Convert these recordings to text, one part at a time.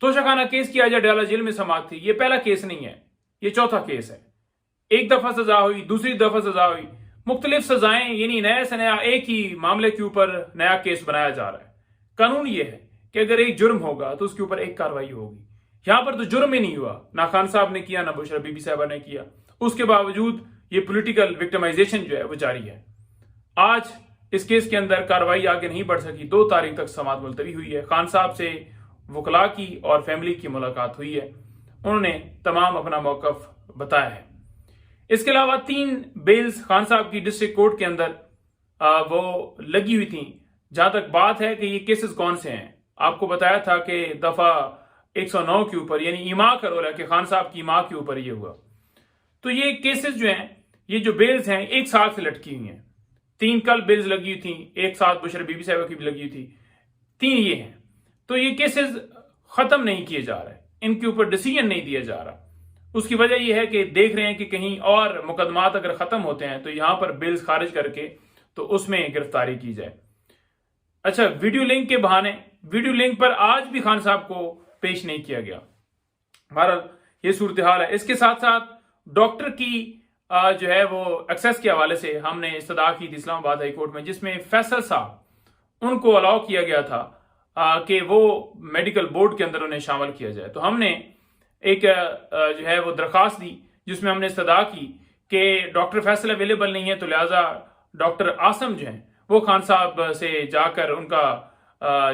Toshakhana case की आज Adiala jail में समाप्त थी। ये पहला केस नहीं है, ये चौथा केस है। एक दफा सजा हुई, दूसरी दफा सजा हुई, मुख्तलिफ सजाएं, यानी नया से नया एक ही मामले के ऊपर नया केस बनाया जा रहा है। कानून ये है कि अगर एक जुर्म होगा तो उसके ऊपर एक कार्रवाई होगी। यहां पर तो जुर्म ही नहीं हुआ, ना खान साहब ने किया, ना बुशरा बीबी साहबा ने किया। उसके बावजूद ये पॉलिटिकल विक्टिमाइजेशन जो है वो जारी है। आज इस केस के अंदर कार्रवाई आगे नहीं बढ़ सकी। 2 तारीख तक समाअत मुलतवी हुई है। खान साहब से वकला की और फैमिली की मुलाकात हुई है। उन्होंने तमाम अपना मौकफ बताया है। इसके अलावा 3 बेल्स खान साहब की डिस्ट्रिक्ट कोर्ट के अंदर वो लगी हुई थी। जहां तक बात है कि ये केसेस कौन से हैं, आपको बताया था कि दफा 109 के ऊपर, यानी ईमा का रोल है कि खान साहब की मां के ऊपर ये हुआ। तो ये केसेस जो हैं, ये जो बेल्स हैं, 1 साल से लटकी हुई हैं। 3 कल बेल्स लगी हुई थी, एक साथ बुशरा बीबी साहबा की भी लगी हुई थी। 3 ये हैं। तो ये केसेस खत्म नहीं किए जा रहे, इनके ऊपर डिसीजन नहीं दिया जा रहा। उसकी वजह यह है कि देख रहे हैं कि कहीं और मुकदमात अगर खत्म होते हैं तो यहां पर बिल्स खारिज करके तो उसमें गिरफ्तारी की जाए। अच्छा, वीडियो लिंक के बहाने, वीडियो लिंक पर आज भी खान साहब को पेश नहीं किया गया। बहरहाल ये सूरत हाल है। इसके साथ साथ डॉक्टर की जो है वो एक्सेस के हवाले से हमने इस्तदा की थी इस्लामाबाद हाई कोर्ट में, जिसमें फैसल साहब उनको अलाउ किया गया था कि वो मेडिकल बोर्ड के अंदर उन्हें शामिल किया जाए। तो हमने एक जो है वो दरख्वास्त दी जिसमें हमने इस्तदा की कि डॉक्टर फैसल अवेलेबल नहीं है, तो लिहाजा डॉक्टर आसम जो हैं वो खान साहब से जाकर उनका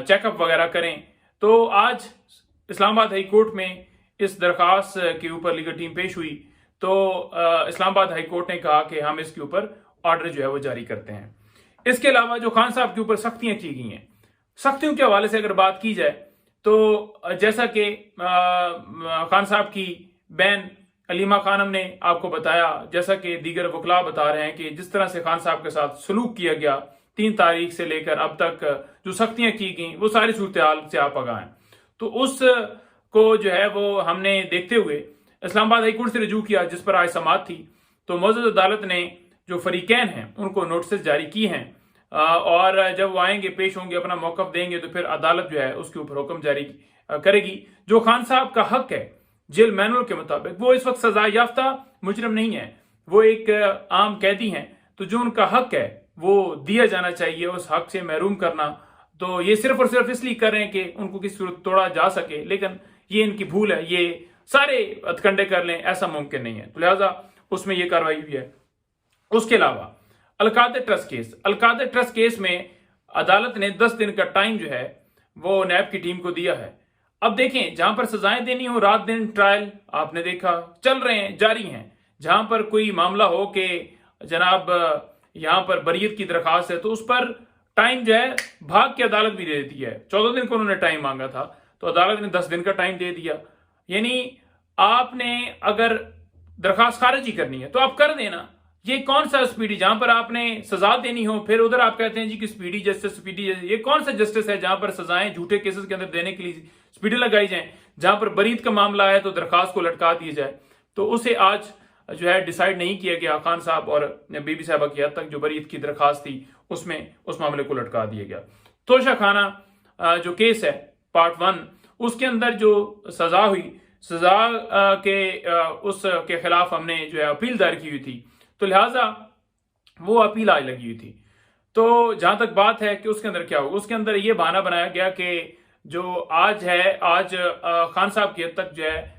चेकअप वगैरह करें। तो आज इस्लामाबाद हाई कोर्ट में इस दरख्वास्त के ऊपर लीगल टीम पेश हुई। तो इस्लामाबाद हाई कोर्ट ने कहा कि हम इसके ऊपर ऑर्डर जो है वो जारी करते हैं। इसके अलावा जो खान साहब के ऊपर सख्तियां की गई हैं, सख्तियों के हवाले से अगर बात की जाए तो जैसा कि खान साहब की बहन अलीमा खानम ने आपको बताया, जैसा कि दीगर वकला बता रहे हैं कि जिस तरह से खान साहब के साथ सलूक किया गया 3 तारीख से लेकर अब तक जो सख्तियां की गई, वो सारी सूरत हाल से आप आगाह हैं। तो उस को जो है वो हमने देखते हुए इस्लामाबाद हाई कोर्ट से रजू किया, जिस पर आज समाअत थी। तो मौजूद अदालत ने जो फरीकैन हैं उनको नोटिस जारी की हैं और जब वो आएंगे, पेश होंगे, अपना मौकफ देंगे, तो फिर अदालत जो है उसके ऊपर हुक्म जारी करेगी। जो खान साहब का हक है जेल मैनुअल के मुताबिक, वो इस वक्त सजा याफ्ता मुजरिम नहीं है, वो एक आम कैदी हैं। तो जो उनका हक है वो दिया जाना चाहिए। उस हक से महरूम करना, तो ये सिर्फ और सिर्फ इसलिए कर रहे हैं कि उनको किसी सूरत तोड़ा जा सके, लेकिन ये इनकी भूल है। ये सारे हथकंडे कर लें, ऐसा मुमकिन नहीं है। तो लिहाजा उसमें ये कार्रवाई हुई है। उसके अलावा Al-Qadir trust case, Al-Qadir trust case में अदालत ने 10 दिन का टाइम जो है वो नैब की टीम को दिया है। अब देखें, जहां पर सजाएं देनी हो, रात दिन ट्रायल आपने देखा चल रहे हैं, जारी हैं। जहां पर कोई मामला हो कि जनाब यहां पर बरीयत की दरखास्त है, तो उस पर टाइम जो है भाग की अदालत भी दे देती है। 14 दिन को उन्होंने टाइम मांगा था, तो अदालत ने 10 दिन का टाइम दे दिया। यानी आपने अगर दरखास्त खारिज ही करनी है तो आप कर देना। ये कौन सा स्पीडी, जहां पर आपने सजा देनी हो, फिर उधर आप कहते हैं जी कि स्पीडी जस्टिस, स्पीडी जस्टिस। ये कौन सा जस्टिस है जहां पर सजाएं झूठे केसेस के अंदर देने के लिए स्पीडी लगाई जाए? जहां पर बरीत का मामला है तो दरखास्त को लटका दिया जाए। तो उसे आज जो है डिसाइड नहीं किया गया। खान साहब और बीबी साहबा की हद तक जो बरीत की दरखास्त थी उसमें उस मामले को लटका दिया गया। तोशाखाना जो केस है पार्ट 1, उसके अंदर जो सजा हुई, सजा उसके खिलाफ हमने जो है अपील दायर की हुई थी। तो लिहाजा वो अपील आज लगी हुई थी। तो जहां तक बात है कि उसके अंदर क्या होगा, उसके अंदर ये बहाना बनाया गया कि जो आज है, आज खान साहब की हद तक जो है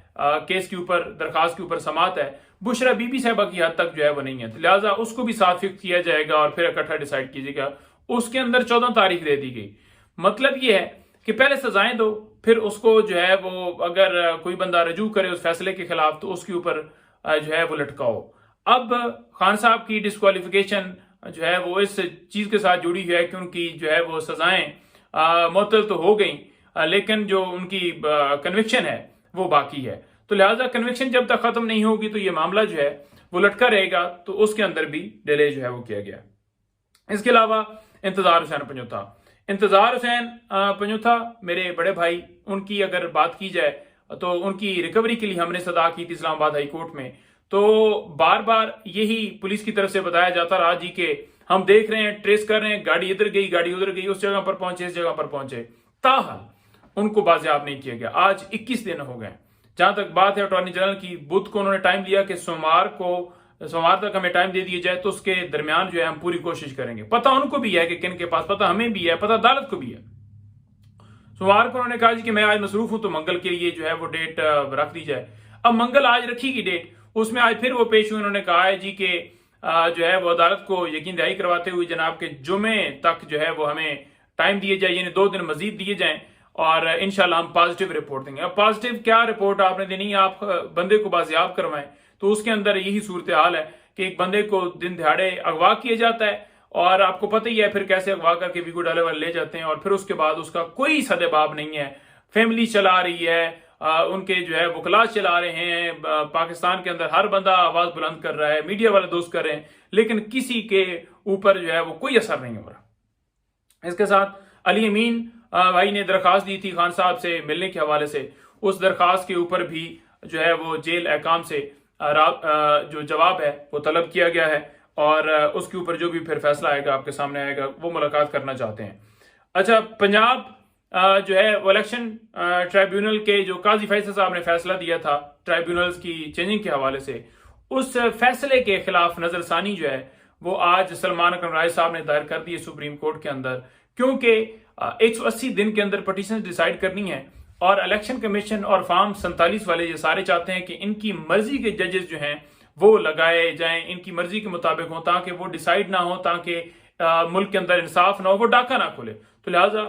केस के ऊपर, दरखास्त के ऊपर समाअत है, बुशरा बीबी साहबा की हद तक जो है वो नहीं है। तो लिहाजा उसको भी साथ फिक्स किया जाएगा और फिर इकट्ठा डिसाइड कीजिएगा। उसके अंदर 14 तारीख दे दी गई। मतलब ये है कि पहले सजाएं दो, फिर उसको जो है वो अगर कोई बंदा रजू करे उस फैसले के खिलाफ तो उसके ऊपर जो है वो लटकाओ। अब खान साहब की डिस्क्वालिफिकेशन जो है वो इस चीज के साथ जुड़ी है कि उनकी जो है वो सजाएं मुअत्तल तो हो गई, लेकिन जो उनकी कन्विक्शन है वो बाकी है। तो लिहाजा कन्विक्शन जब तक खत्म नहीं होगी तो ये मामला जो है वो लटका रहेगा। तो उसके अंदर भी डिले जो है वो किया गया। इसके अलावा इंतजार हुसैन पंजोथा, इंतजार हुसैन पंजोथा मेरे बड़े भाई, उनकी अगर बात की जाए तो उनकी रिकवरी के लिए हमने सदा की थी इस्लामाबाद हाई कोर्ट में। तो बार बार यही पुलिस की तरफ से बताया जाता रहा जी के हम देख रहे हैं, ट्रेस कर रहे हैं, गाड़ी इधर गई, गाड़ी उधर गई, उस जगह पर पहुंचे, इस जगह पर पहुंचे। ताहल उनको बाजियाब नहीं किया गया। आज 21 दिन हो गए। जहां तक बात है अटॉर्नी जनरल की, बुध को उन्होंने टाइम दिया कि सोमवार तक हमें टाइम दे दिया जाए, तो उसके दरमियान जो है हम पूरी कोशिश करेंगे। पता उनको भी है कि किन के पास, पता हमें भी है, पता अदालत को भी है। सोमवार को उन्होंने कहा जी कि मैं आज मसरूफ हूं, तो मंगल के लिए जो है वो डेट रख दी जाए। अब मंगल आज रखी की डेट, उसमें आज फिर वो पेश हुई। उन्होंने कहा है जी कि जो है वो अदालत को यकीन दहाई करवाते हुए जनाब के जुमे तक जो है वो हमें टाइम दिए जाए, यानी 2 दिन मजीद दिए जाएं, और इंशाल्लाह हम पॉजिटिव रिपोर्ट देंगे। अब पॉजिटिव क्या रिपोर्ट आपने देनी है, आप बंदे को बाजियाब करवाएं, तो उसके अंदर यही सूरत हाल है कि एक बंदे को दिन दिहाड़े अगवा किया जाता है, और आपको पता ही है फिर कैसे अगवा करके वीगो डाले वाले ले जाते हैं, और फिर उसके बाद उसका कोई सदेबाब नहीं है। फैमिली चला रही है, उनके जो है वकला चला रहे हैं, पाकिस्तान के अंदर हर बंदा आवाज बुलंद कर रहा है, मीडिया वाले दोस्त कर रहे हैं, लेकिन किसी के ऊपर जो है वो कोई असर नहीं हो रहा। इसके साथ अली अमीन भाई ने दरखास्त दी थी खान साहब से मिलने के हवाले से, उस दरखास्त के ऊपर भी जो है वो जेल एहकाम से जो जवाब है वो तलब किया गया है, और उसके ऊपर जो भी फिर फैसला आएगा आपके सामने आएगा, वो मुलाकात करना चाहते हैं। अच्छा, पंजाब जो है वो इलेक्शन ट्राइब्यूनल के जो काजी फैसल साहब ने फैसला दिया था ट्राइब्यूनल्स की चेंजिंग के हवाले से, उस फैसले के खिलाफ नजरसानी जो है वो आज सलमान अकरम राय साहब ने दायर कर दी है सुप्रीम कोर्ट के अंदर, क्योंकि 180 दिन के अंदर पटिशन डिसाइड करनी है, और इलेक्शन कमीशन और फॉर्म 47 वाले ये सारे चाहते हैं कि इनकी मर्जी के जजेस जो हैं वो लगाए जाएं, इनकी मर्जी के मुताबिक हो, ताकि वो डिसाइड ना हो, ताकि मुल्क के अंदर इंसाफ ना हो, वो डाका ना खुले। तो लिहाजा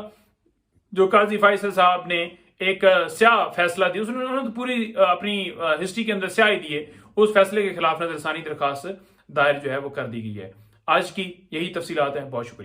जो काजी फैसल साहब ने एक स्याह फैसला दिया, उन्होंने तो पूरी अपनी हिस्ट्री के अंदर स्याही दी है, उस फैसले के खिलाफ नजरसानी दरखास्त दायर जो है वो कर दी गई है। आज की यही तफसीलात हैं। बहुत शुक्रिया।